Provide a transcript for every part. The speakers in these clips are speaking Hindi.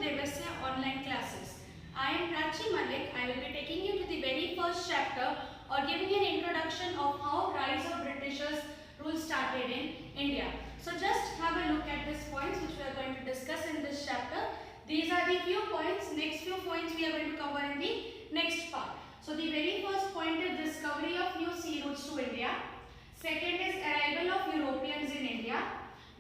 Devasya online classes. I am Prachi Malik. I will be taking you to the very first chapter or giving an introduction of how rise of Britishers rule started in India. So just have a look at these points which we are going to discuss in this chapter. These are the few points. Next few points we are going to cover in the next part. So the very first point is discovery of new sea routes to India. Second is arrival of Europeans in India.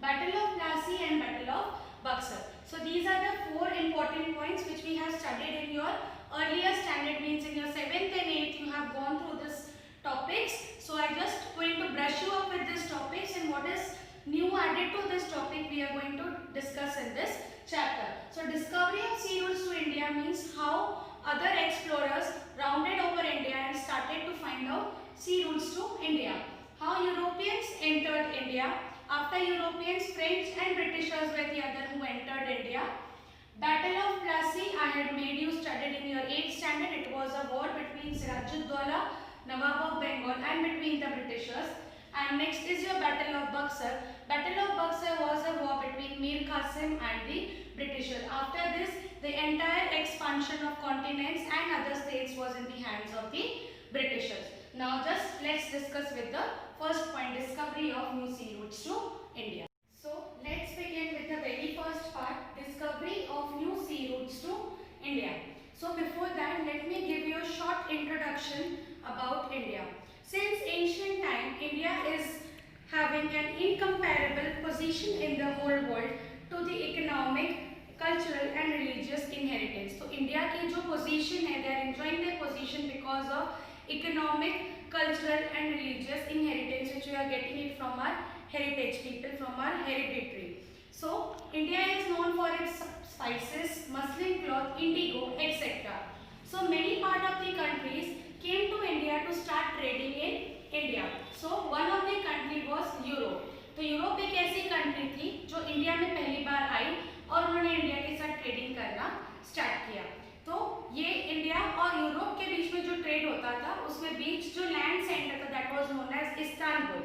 Battle of Plassey and Battle of Buxar. So these are the four important points which we have studied in your earlier standard, means in your 7th and 8th you have gone through this topics. So I just going to brush you up with these topics and what is new added to this topic we are going to discuss in this chapter. So discovery of sea routes to India means how other explorers rounded over India and started to find out sea routes to India. How Europeans entered India. After Europeans, French and Britishers were the other who entered India. Battle of Plassey, I had made you studied in your 8th standard. It was a war between Sirajuddaula, Nawab of Bengal and between the Britishers. And next is your Battle of Buxar. Battle of Buxar was a war between Mir Qasim and the Britishers. After this, the entire expansion of continents and other states was in the hands of the Britishers. Now just let's discuss with the first point, discovery of new sea routes to India. So let's begin with the very first part, discovery of new sea routes to India. So before that, let me give you a short introduction about India. Since ancient time, India is having an incomparable position in the whole world to the economic, cultural and religious inheritance. So India की जो position है, they are enjoying their position because of economic, cultural and religious inheritance which we are getting it from our heritage people, from our hereditary. So India is known for its spices, muslin cloth, indigo, etc. So many part of the countries came to India to start trading in India. So one of the country was Europe. तो यूरोप एक ऐसी कंट्री थी जो इंडिया में पहली बार आई और उन्होंने इंडिया के साथ ट्रेडिंग करना स्टार्ट किया. तो ये इंडिया और यूरोप के बीच में जो ट्रेड होता था उसमें बीच जो लैंड सेंटर था that was known as Istanbul.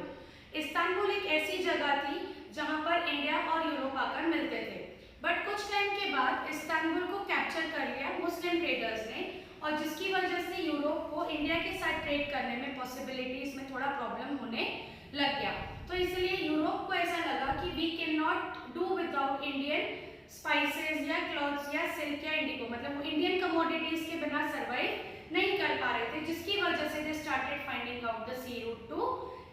Istanbul एक ऐसी जगह थी जहां पर इंडिया और यूरोप आकर मिलते थे. बट कुछ टाइम के बाद इस्तांबुल को कैप्चर कर लिया मुस्लिम ट्रेडर्स ने और जिसकी वजह से यूरोप को इंडिया के साथ ट्रेड करने में पॉसिबिलिटीज में थोड़ा प्रॉब्लम होने लग गया. तो इसलिए यूरोप को ऐसा लगा कि we can not do without Indian spices या क्लॉथ्स या सिल्क या इंडिगो, मतलब वो इंडियन कमोडिटीज के बिना सर्वाइव नहीं कर पा रहे थे, जिसकी वजह से they started finding out the sea route to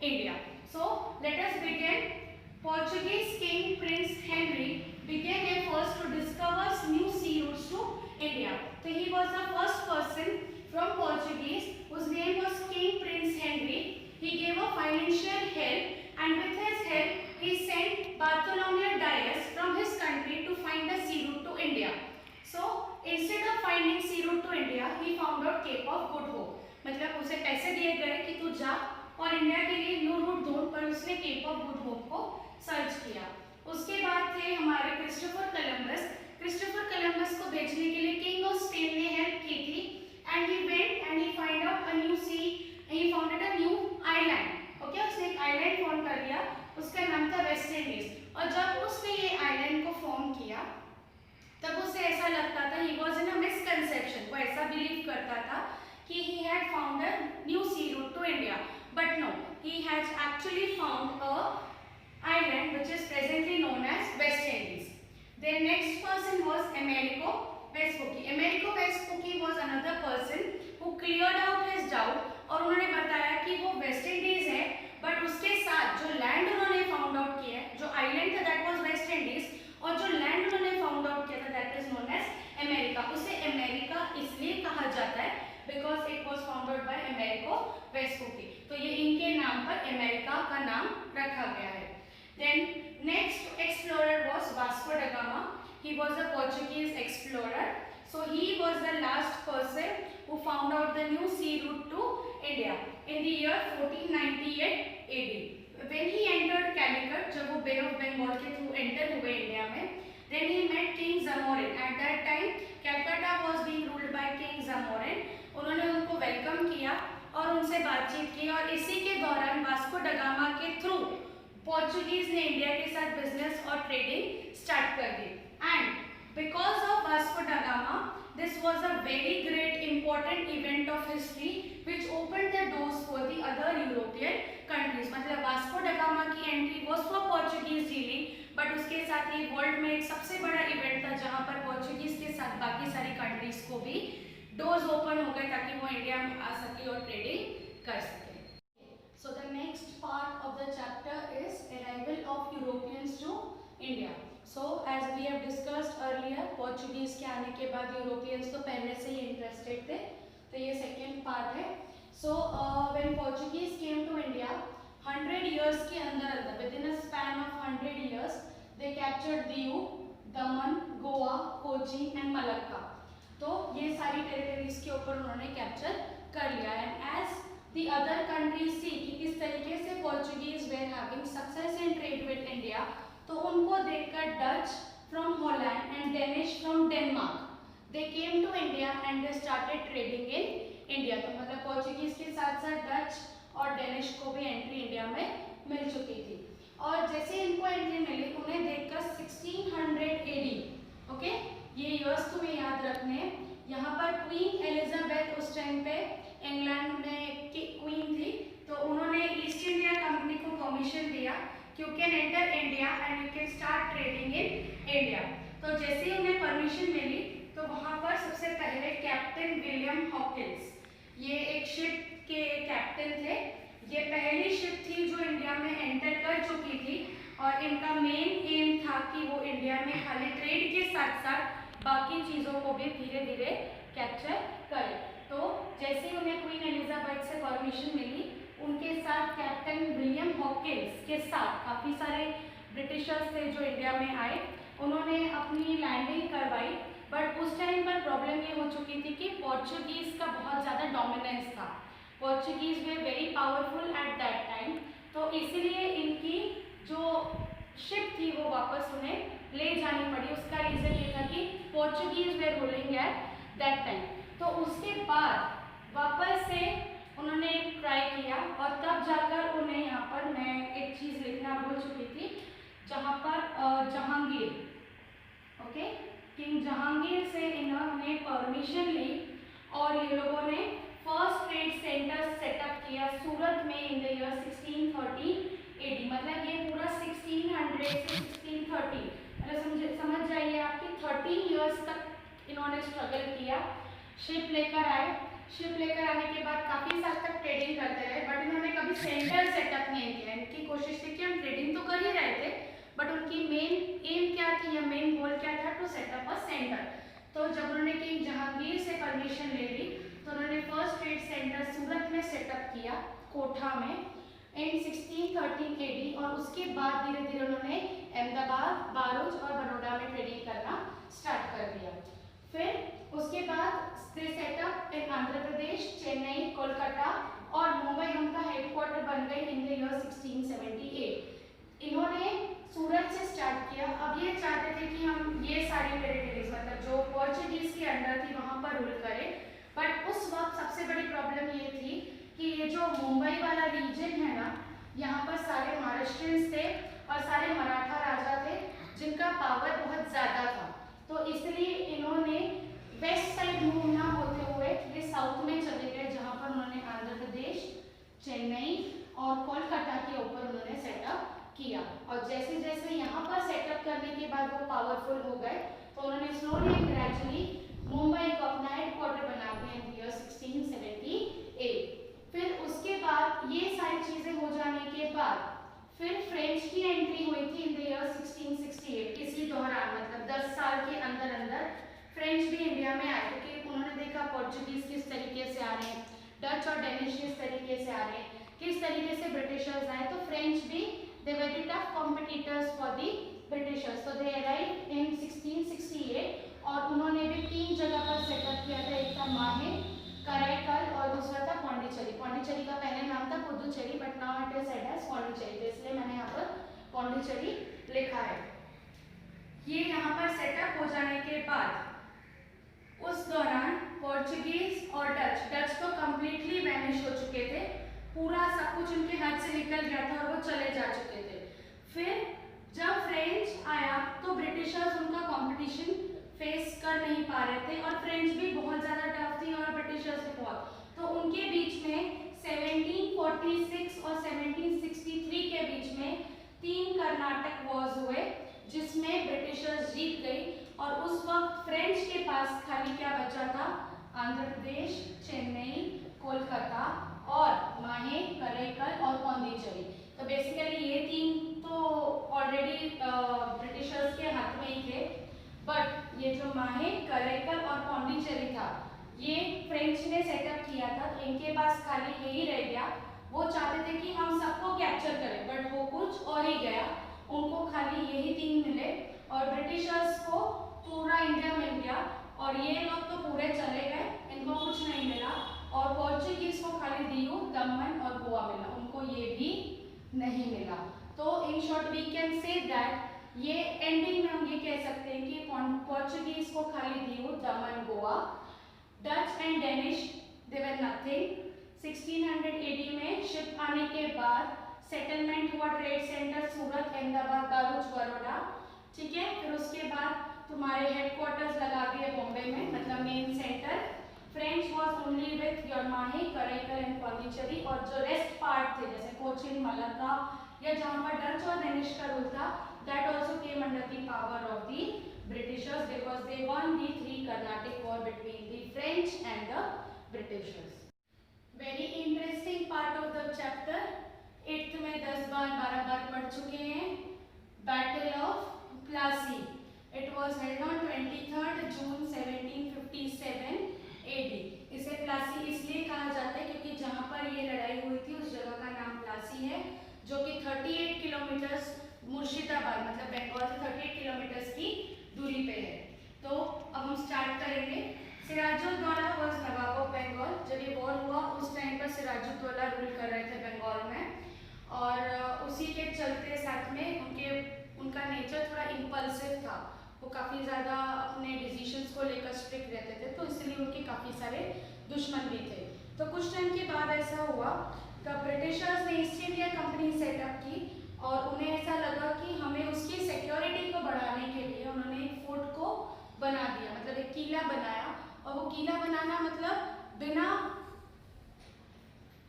India. So let us begin. Portuguese king Prince Henry began efforts to discover new sea routes to India. So he was the first person from Portuguese whose name was King Prince Henry. He gave a financial help and with his help he sent Bartholomew Dias from his country to find the sea route to India. So instead of finding sea route to India, he found out Cape of Good Hope. मतलब उसे पैसे दिए गए कि तू जा और इंडिया के लिए न्यू रूट ढूंढ, पर उसने केप ऑफ गुड होप को सर्च किया. उसके बाद थे हमारे क्रिस्टोफर कोलंबस. क्रिस्टोफर कोलंबस को भेजने के लिए किंग ऑफ स्पेन ने हेल्प की थी and he went and he find out a new sea, he founded a new island. Okay, उसने एक आइलैंड फॉर्म कर लिया, उसका नाम था वेस्ट इंडीज. और जब उसने ये आइलैंड को फॉर्म किया तब उसे ऐसा लगता था, he was in a misconception, वो ऐसा बिलीव करता था कि he had found a new sea route to India, but no, he has actually found a island which is presently known as West Indies. Their next person was Amerigo Vespucci. Amerigo Vespucci was another person who cleared out his doubt और उन्होंने बताया कि वो वेस्ट इंडीज है, बट उसके साथ जो लैंड उन्होंने फाउंड आउट किया है, जो आइलैंड था दैट वाज वेस्ट इंडीज, और जो लैंड उन्होंने फाउंड आउट किया था that is known as America. उसे अमेरिका इसलिए कहा जाता है because it was founded by Amerigo Vespucci. तो ये इनके नाम पर अमेरिका का नाम रखा गया है. Then next explorer was Vasco da Gama. He was a Portuguese explorer. So he was the last person who found out the new sea route to India in the year 1498 AD. When he entered Calicut, जब वो Bay of Bengal के through enter हुए इंडिया में, then he met King Zamorin. At that time, Calcutta was being ruled by King Zamorin. उन्होंने उनको वेलकम किया और उनसे बातचीत की और इसी के दौरान वास्को ड गामा के थ्रू पोर्चुगीज ने इंडिया के साथ बिजनेस और ट्रेडिंग स्टार्ट कर दी. And because of this was a very great important event of history which opened the doors for the other European countries. मतलब वास्को ड गामा की entry was for Portuguese dealing, but उसके साथ ही वर्ल्ड में एक सबसे बड़ा इवेंट था जहां पर पोर्चुगीज के साथ बाकी सारी कंट्रीज को भी डोर्स ओपन हो गए ताकि वो इंडिया में आ सके और ट्रेडिंग कर सके. So the next part of the chapter is arrival of Europeans to India. So as we have discussed earlier, Portuguese के आने के बाद Europeans तो पहले से ही interested थे, तो ये second part है. So when Portuguese came to India, 100 years के अंदर within a span of 100 years, they captured Diu, Daman, Goa, Kochi and Malacca. तो ये सारी territories के ऊपर उन्होंने capture कर लिया. And as the other countries see कि किस तरीके से Portuguese were having success in trade with India, तो उनको देखकर Dutch from Holland and Danish from Denmark, they came to India and they started trading in India. तो मतलब Portuguese के साथ साथ Dutch और Danish को भी एंट्री इंडिया में मिल चुकी थी. और जैसे इनको एंट्री मिली उन्हें देखकर 1600 AD, ओके, ये ईयर्स तुम्हें याद रखने हैं. यहाँ पर क्वीन एलिजाबेथ उस टाइम पे इंग्लैंड में की क्वीन थी, तो उन्होंने ईस्ट इंडिया कंपनी को परमिशन दिया कि you can enter India and you can start trading in India. तो जैसे ही उन्हें परमिशन मिली तो वहाँ पर सबसे पहले कैप्टन विलियम हॉकिंस, ये एक शिप के कैप्टन थे. ये पहली शिप थी जो इंडिया में एंटर कर चुकी थी और इनका मेन एम था कि वो इंडिया में खाली ट्रेड के साथ साथ बाकी चीज़ों को भी धीरे धीरे कैप्चर करें. तो जैसे ही उन्हें क्वीन एलिजाबेथ से परमिशन मिली, उनके साथ कैप्टन विलियम हॉकिंस के साथ काफ़ी सारे ब्रिटिशर्स थे जो इंडिया में आए. उन्होंने अपनी लैंडिंग करवाई, बट उस टाइम पर प्रॉब्लम ये हो चुकी थी कि पोर्चुगीज़ का बहुत ज़्यादा डोमिनेंस था. Portuguese way very powerful at that time, तो इसीलिए इनकी जो शिप थी वो वापस उन्हें ले जानी पड़ी. उसका रीज़न ये था कि Portuguese way ruling at that time. तो उसके बाद वापस से उन्होंने ट्राई किया और तब जाकर उन्हें यहाँ पर मैं एक चीज़ लिखना भूल चुकी थी, जहाँ पर जहांगीर, ओके, किंग जहांगीर से इन्होंने परमिशन ली और ये लोगों ने फर्स्ट ट्रेड सेंटर सेटअप किया सूरत में इन द ईयर 1630 AD. मतलब ये पूरा 1600 से 1630, मतलब समझ जाइए आपकी 13 ईयर्स तक इन्होंने स्ट्रगल किया. शिप लेकर आए, शिप लेकर आने के बाद काफ़ी साल तक ट्रेडिंग करते रहे, बट इन्होंने कभी सेंटर सेटअप नहीं किया. इनकी कोशिश थी कि हम ट्रेडिंग तो कर ही रहे थे, बट उनकी मेन एम क्या थी या मेन गोल क्या था, टू सेटअप अ सेंटर. तो जब उन्होंने किंग जहांगीर से परमिशन ले ली तो उन्होंने फर्स्ट ट्रेड सेंटर सूरत में सेटअप किया, कोठा में, इन 1613 AD. और उसके बाद धीरे धीरे उन्होंने अहमदाबाद, बारूच और बड़ौदा में ट्रेडिंग करना स्टार्ट कर दिया. फिर उसके बाद दे सेटअप इन आंध्र प्रदेश, चेन्नई, कोलकाता और मुंबई उनका हेडक्वार्टर बन गई इन द ईयर 1678. इन्होंने सूरत से स्टार्ट किया. अब ये चाहते थे कि हम ये सारी टेरिटरीज मतलब जो पोर्चुगीज के अंडर थी वहाँ पर रूल करें, बट उस वक्त सबसे बड़ी प्रॉब्लम ये थी कि ये जो मुंबई वाला रीजन है ना, यहाँ पर सारे महाराष्ट्रियंस थे और सारे मराठा राजा थे जिनका पावर बहुत ज़्यादा था. तो इसलिए इन्होंने वेस्ट साइड मूव ना होते हुए ये साउथ में चले गए, जहाँ पर उन्होंने आंध्र प्रदेश, चेन्नई और कोलकाता के ऊपर उन्होंने सेटअप किया. और जैसे जैसे यहाँ पर सेटअप करने के बाद वो पावरफुल हो गए, तो उन्होंने स्लोली एंड ग्रेजुअली मुंबई को अपना हेडक्वार्टर बना दिया इन ईयर 1678. फिर उसके बाद ये सारी चीज़ें हो जाने के बाद फिर फ्रेंच की एंट्री हुई थी इन द ईयर 1668. इसी दौरान मतलब 10 साल के अंदर अंदर फ्रेंच भी इंडिया में आए, क्योंकि उन्होंने देखा पोर्चुगीज किस तरीके से आ रहे हैं, डच और डेनिश किस तरीके से आ रहे हैं, किस तरीके से ब्रिटिशर्स आए, तो फ्रेंच भी they were the tough competitors for the Britishers. तो दे अराइव्ड इन 1668 और उन्होंने भी 3 जगह पर सेटअप किया था. एक था माहे, कराईकल और दूसरा था पौंडीचेरी. पौंडीचेरी का पहले नाम था Puducherry, but now it is said as Pondicherry, तो इसलिए मैंने यहाँ पर पौंडीचेरी लिखा है. ये यहाँ पर सेटअप हो जाने के बाद उस दौरान पोर्चुगीज और डच तो कम्प्लीटली वैनिश हो चुके थे, पूरा सब कुछ उनके हाथ से निकल गया था और वो चले जा चुके थे. फिर जब फ्रेंच आया तो ब्रिटिशर्स उनका कंपटीशन फेस कर नहीं पा रहे थे और फ्रेंच भी बहुत ज़्यादा टफ थी और ब्रिटिशर्स भी बहुत। तो उनके बीच में 1746 और 1763 के बीच में 3 कर्नाटक वॉर्स हुए जिसमें ब्रिटिशर्स जीत गई। और उस वक्त फ्रेंच के पास खाली क्या बचा था? आंध्र प्रदेश, चेन्नई, कोलकाता और माहे, करैकल और पौंडीचेरी। तो बेसिकली ये 3 तो ऑलरेडी ब्रिटिशर्स के हाथ में ही थे, बट ये जो माहे, करैकल और पौंडीचेरी था ये फ्रेंच ने सेटअप किया था, तो इनके पास खाली यही रह गया। वो चाहते थे कि हम सबको कैप्चर करें, बट वो कुछ और ही गया, उनको खाली यही 3 मिले और ब्रिटिशर्स को पूरा इंडिया मिल गया और ये लोग तो पूरे चले गए, इनको कुछ नहीं मिला। और पोर्चुगीज को खाली दीव, दमन और गोवा मिला, उनको ये भी नहीं मिला। तो in short we can say that ये एंडिंग में हम ये कह सकते हैं कि पोर्चुगीज को खाली दीव, दमन, Goa. Dutch and Danish they were nothing. 1600 AD में शिप आने के बाद सेटलमेंट हुआ, ट्रेड सेंटर सूरत, अहमदाबाद, दारूच, बड़ौदा, ठीक है। फिर उसके बाद तुम्हारे हेडक्वार्टर्स लगा दिए बॉम्बे में, मतलब main centre. French was only with your माहे, करैकल एंड पौंडीचेरी, और जो रेस्ट पार्ट थे जैसे कोचिन, मलक्का या जहाँ पर डच और डेनिश का रूल था, that also came under the power of the Britishers because they one the 3 Carnatic war between the French and the Britishers. Very interesting part of the chapter, 8th में 10 बार 12 बार पढ़ चुके हैं। Battle of Plassey, it was held on 23rd June 1757 AD। इसे प्लासी इसलिए कहा जाता है क्योंकि जहाँ पर ये लड़ाई हुई थी उस जगह का नाम प्लासी है, जो कि 38 किलोमीटर्स मुर्शिदाबाद मतलब बंगाल से 38 किलोमीटर्स की दूरी पे है। तो अब हम स्टार्ट करेंगे। Sirajuddaulah was nawab of Bengal. जब ये वॉर हुआ उस टाइम पर सिराजुद्दौला रूल कर रहे थे बंगाल में, और उसी के चलते साथ में उनका नेचर थोड़ा इम्पल्सिव था, वो काफ़ी ज़्यादा अपने डिसीजंस को लेकर स्ट्रिक्ट रहते थे, तो इसलिए उनके काफ़ी सारे दुश्मन भी थे। तो कुछ टाइम के बाद ऐसा हुआ तब ब्रिटिशर्स ने ईस्ट इंडिया कंपनी सेटअप की और उन्हें ऐसा लगा कि हमें उसकी सिक्योरिटी को बढ़ाने के लिए उन्होंने एक फोर्ट को बना दिया, मतलब एक किला बनाया। और वो किला बनाना मतलब बिना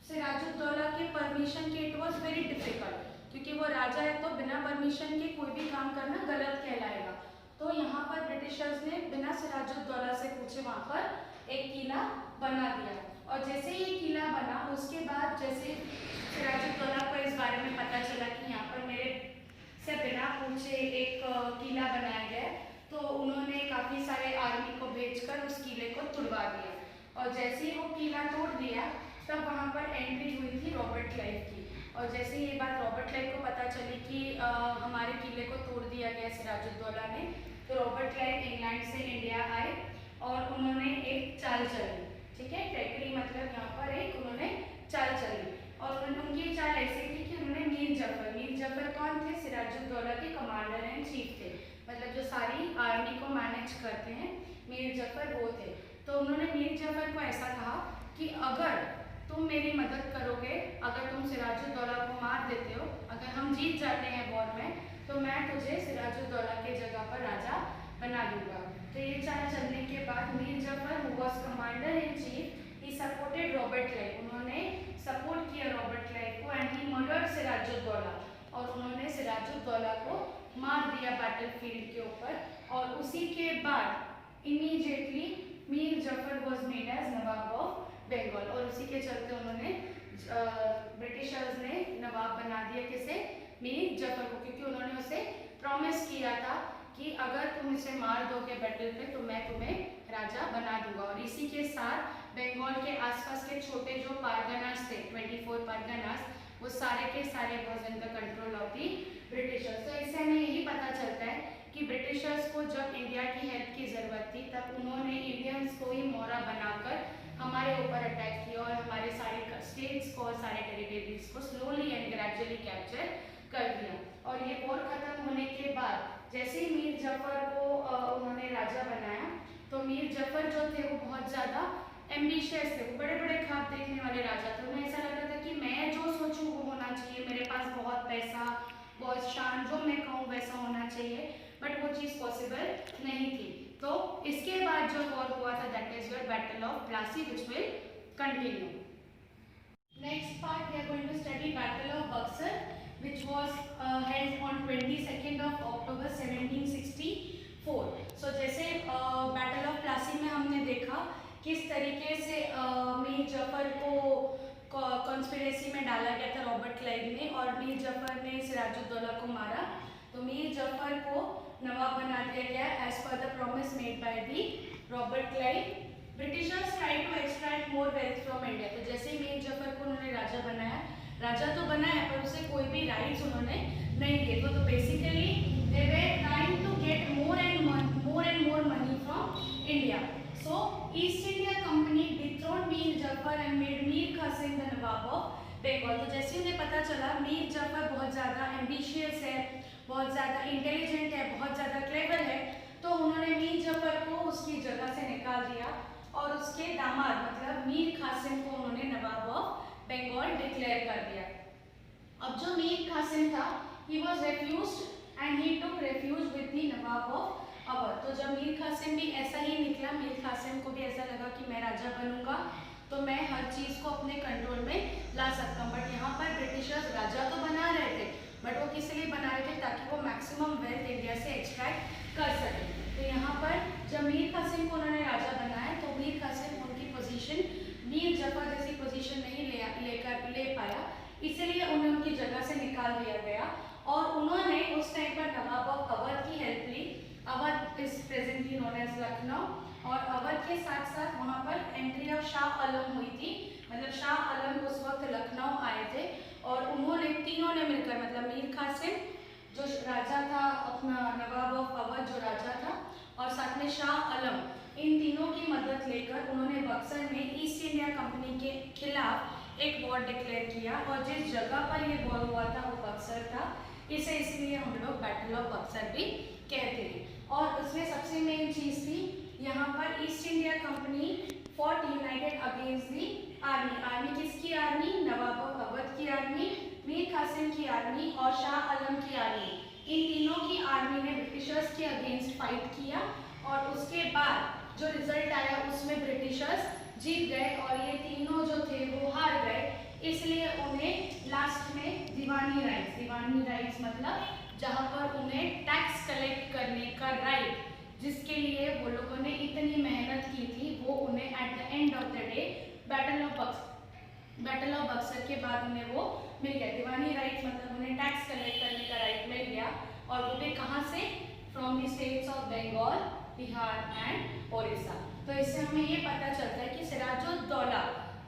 सिराजुद्दौला के परमिशन के, इट वॉज वेरी डिफिकल्ट, क्योंकि वो राजा है तो बिना परमिशन के कोई भी काम करना गलत कहलाएगा। तो यहाँ पर ब्रिटिशर्स ने बिना सिराजुद्दौला से पूछे वहाँ पर एक किला बना दिया। और जैसे ये किला बना उसके बाद जैसे सिराजुद्दौला को इस बारे में पता चला कि यहाँ पर मेरे से बिना पूछे एक किला बनाया गया है, तो उन्होंने काफ़ी सारे आर्मी को भेजकर उस किले को तुड़वा दिया। और जैसे ही वो किला तोड़ दिया तब वहाँ पर एंट्री हुई थी रॉबर्ट क्लाइव की। और जैसे ये बात रॉबर्ट क्लाइव को पता चली कि हमारे किले को तोड़ दिया गया सिराजुद्दौला ने, तो रॉबर्ट क्लाइव इंग्लैंड से इंडिया आए और उन्होंने एक चाल चली, ठीक है, ट्रैकरी मतलब यहाँ पर एक उन्होंने चाल चली। और उनकी चाल ऐसी थी कि उन्होंने मीर जफर कौन थे? सिराजुद्दौला के कमांडर एंड चीफ थे, मतलब जो सारी आर्मी को मैनेज करते हैं, मीर जफर वो थे। तो उन्होंने मीर जफर को ऐसा कहा कि अगर तुम मेरी मदद करोगे, अगर तुम सिराजुद्दौला को मार देते हो, अगर हम जीत जाते हैं वॉर में, तो मैं तुझे सिराजुद्दौला के जगह पर राजा बना दूंगा। तो ये चाल चलने के बाद Mir Zafar who was commander in chief, he supported Robert Clive, उन्होंने सपोर्ट किया रॉबर्ट क्लाइव को एंड ही मर्डर्ड सिराजुद्दौला, और उन्होंने सिराजुद्दौला को मार दिया बैटलफील्ड के ऊपर। और उसी के बाद immediately Mir Jafar was made as nawab of Bengal, और उसी के चलते उन्होंने ब्रिटिशर्स ने नवाब बना दिया किसे? मीर जफर को, क्योंकि उन्होंने उसे प्रॉमिस किया था कि अगर तुम इसे मार दोगे बैटल पे तो मैं तुम्हें राजा बना दूंगा। और इसी के साथ बंगाल के आसपास के छोटे जो पारगनास थे, 24 पारगनास, वो सारे के सारे was in the control of the Britishers. तो इससे हमें यही पता चलता है कि ब्रिटिशर्स को जब इंडिया की हेल्प की ज़रूरत थी तब उन्होंने इंडियंस को ही मोहरा बनाकर हमारे ऊपर अटैक किया और हमारे सारे स्टेट्स को और सारे टेरिटरीज को स्लोली एंड ग्रेजुअली कैप्चर कर दिया। और ये वॉर खत्म होने के बाद जैसे ही मीर जफर को उन्होंने राजा बनाया, तो मीर जफर जो थे वो बहुत ज़्यादा एम्बिशियस थे, वो बड़े बड़े ख्वाब देखने वाले राजा थे। उन्हें ऐसा लगता था कि मैं जो सोचूं वो होना चाहिए, मेरे पास बहुत पैसा, बहुत शान, जो मैं कहूँ वैसा होना चाहिए, बट वो चीज़ पॉसिबल नहीं थी। तो इसके बाद जो वॉर हुआ था that is your battle of Plassey which will continue. Next part we are going to study battle of Buxar which was held on 22nd of October 1764। So जैसे बैटल ऑफ प्लासी में हमने देखा किस तरीके से मीर जफर को कॉन्स्पिरेसी में डाला गया था रॉबर्ट क्लाइव ने, और मीर जफर ने सिराजुद्दौला को मारा। तो मीर जफर को नवाब बना दिया गया as per the promise made by the Robert Clive. Britishers try to extract more wealth from India. तो जैसे ही मीर जफर को उन्होंने राजा बनाया, राजा तो बनाया पर उसे कोई भी राइट्स उन्होंने नहीं दिए। तो basically they were trying to get more and more money from India. So East India company dethroned Mir Jafar and made Mir Qasim the nawab of Bengal. तो जैसे उन्हें पता चला मीर जफर बहुत ज़्यादा एम्बिशियस है, बहुत ज़्यादा इंटेलिजेंट है, बहुत ज़्यादा क्लेवर है, तो उन्होंने मीर जफर को उसकी जगह से निकाल दिया और उसके दामाद मतलब मीर कासिम को उन्होंने नवाब ऑफ बंगाल डिक्लेयर कर दिया। अब जो मीर कासिम था he was refused and he took refuge with the nawab of Awadh. तो जब मीर कासिम भी ऐसा ही निकला, मीर कासिम को भी ऐसा लगा कि मैं राजा बनूंगा तो मैं हर चीज़ को अपने कंट्रोल में ला सकता हूँ। बट यहाँ पर ब्रिटिशर्स राजा तो बना रहे थे, बट वो किस लिए बना रहे थे, ताकि वो मैक्सिमम वेल्थ इंडिया से एक्सट्रैक्ट कर सके। तो यहाँ पर जब मीर कासिम को उन्होंने राजा बनाया तो मीर कासिम उनकी पोजीशन मीर जफर जैसी पोजीशन नहीं ले पाया, इसलिए उन्हें उनकी जगह से निकाल दिया गया। और उन्होंने उस टाइम पर नवाब ऑफ अवध की हेल्प ली। Awadh is presently known as Lucknow, और अवध के साथ साथ वहाँ पर एंट्री ऑफ शाह आलम हुई थी। मतलब शाह आलम उस वक्त लखनऊ आए थे और उन्होंने तीनों ने मिलकर मतलब मीर कासिम जो राजा था, अपना नवाब ऑफ अवध जो राजा था, और साथ में शाह आलम, इन तीनों की मदद लेकर उन्होंने बक्सर में ईस्ट इंडिया कंपनी के खिलाफ एक वॉर डिक्लेयर किया। और जिस जगह पर ये वॉर हुआ था वो बक्सर था, इसे इसलिए हम लोग बैटल ऑफ बक्सर भी कहते हैं। और उसमें सबसे मेन चीज़ थी यहाँ पर east India company fought United against the army. Army किसकी आर्मी? नवाब ऑफ अवध की आर्मी, मीर कासिम की आर्मी और शाह आलम की आर्मी। इन तीनों की आर्मी ने ब्रिटिशर्स के अगेंस्ट फाइट किया और उसके बाद जो रिजल्ट आया उसमें ब्रिटिशर्स जीत गए और ये तीनों जो थे वो हार गए। इसलिए उन्हें लास्ट में दीवानी राइट्स मतलब जहाँ पर उन्हें टैक्स कलेक्ट करने का राइट, जिसके लिए वो लोगों ने इतनी मेहनत की थी, वो उन्हें at the end of the day battle of Buxar के बाद उन्हें वो मिल गया। दीवानी राइट्स मतलब उन्हें टैक्स कलेक्ट करने का राइट मिल गया, और वो भी कहाँ से? From the states of Bengal, Bihar and Odisha. तो इससे हमें ये पता चलता है कि सिराजुद्दौला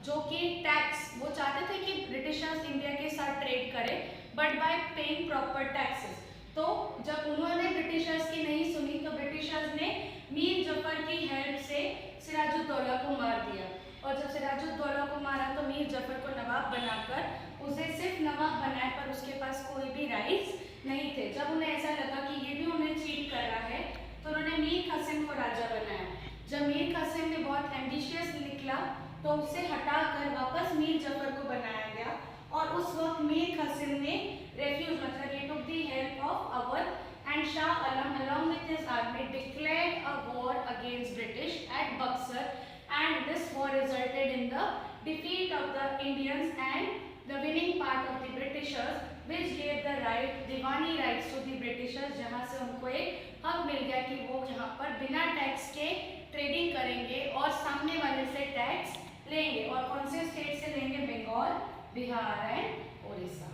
जो कि टैक्स वो चाहते थे कि ब्रिटिशर्स इंडिया के साथ ट्रेड करें, but by paying proper taxes. तो जब उन्होंने ब्रिटिशर्स की नहीं सुनी तो ब्रिटिशर्स ने मीर जफर की हेल्प से सिराजुद्दौला को मार दिया, और जब सिराजुद्दौला को मारा तो मीर जफर को नवाब बनाकर उसे सिर्फ नवाब बनाए, पर उसके पास कोई भी राइट्स नहीं थे। जब उन्हें ऐसा लगा कि ये भी उन्हें चीट कर रहा है तो उन्होंने मीर कासिम को राजा बनाया। जब मीर कासिम ने बहुत एम्बिशियस निकला तो उसे हटाकर वापस मीर जफर को बनाया गया, और उस वक्त मीर कासिम ने रेफ्यूज मतलब ये took the help of Awadh and Shah Alam along with his army declared a war against British at Buxar, and this war resulted in the defeat of the Indians and the winning part of the Britishers, which gave the right Deewani rights to the Britishers, जहाँ से उनको एक हक मिल गया कि वो यहाँ पर बिना टैक्स के ट्रेडिंग करेंगे और सामने वाले से टैक्स लेंगे। और कौन से स्टेट से लेंगे? बंगाल, बिहार एंड ओडिशा।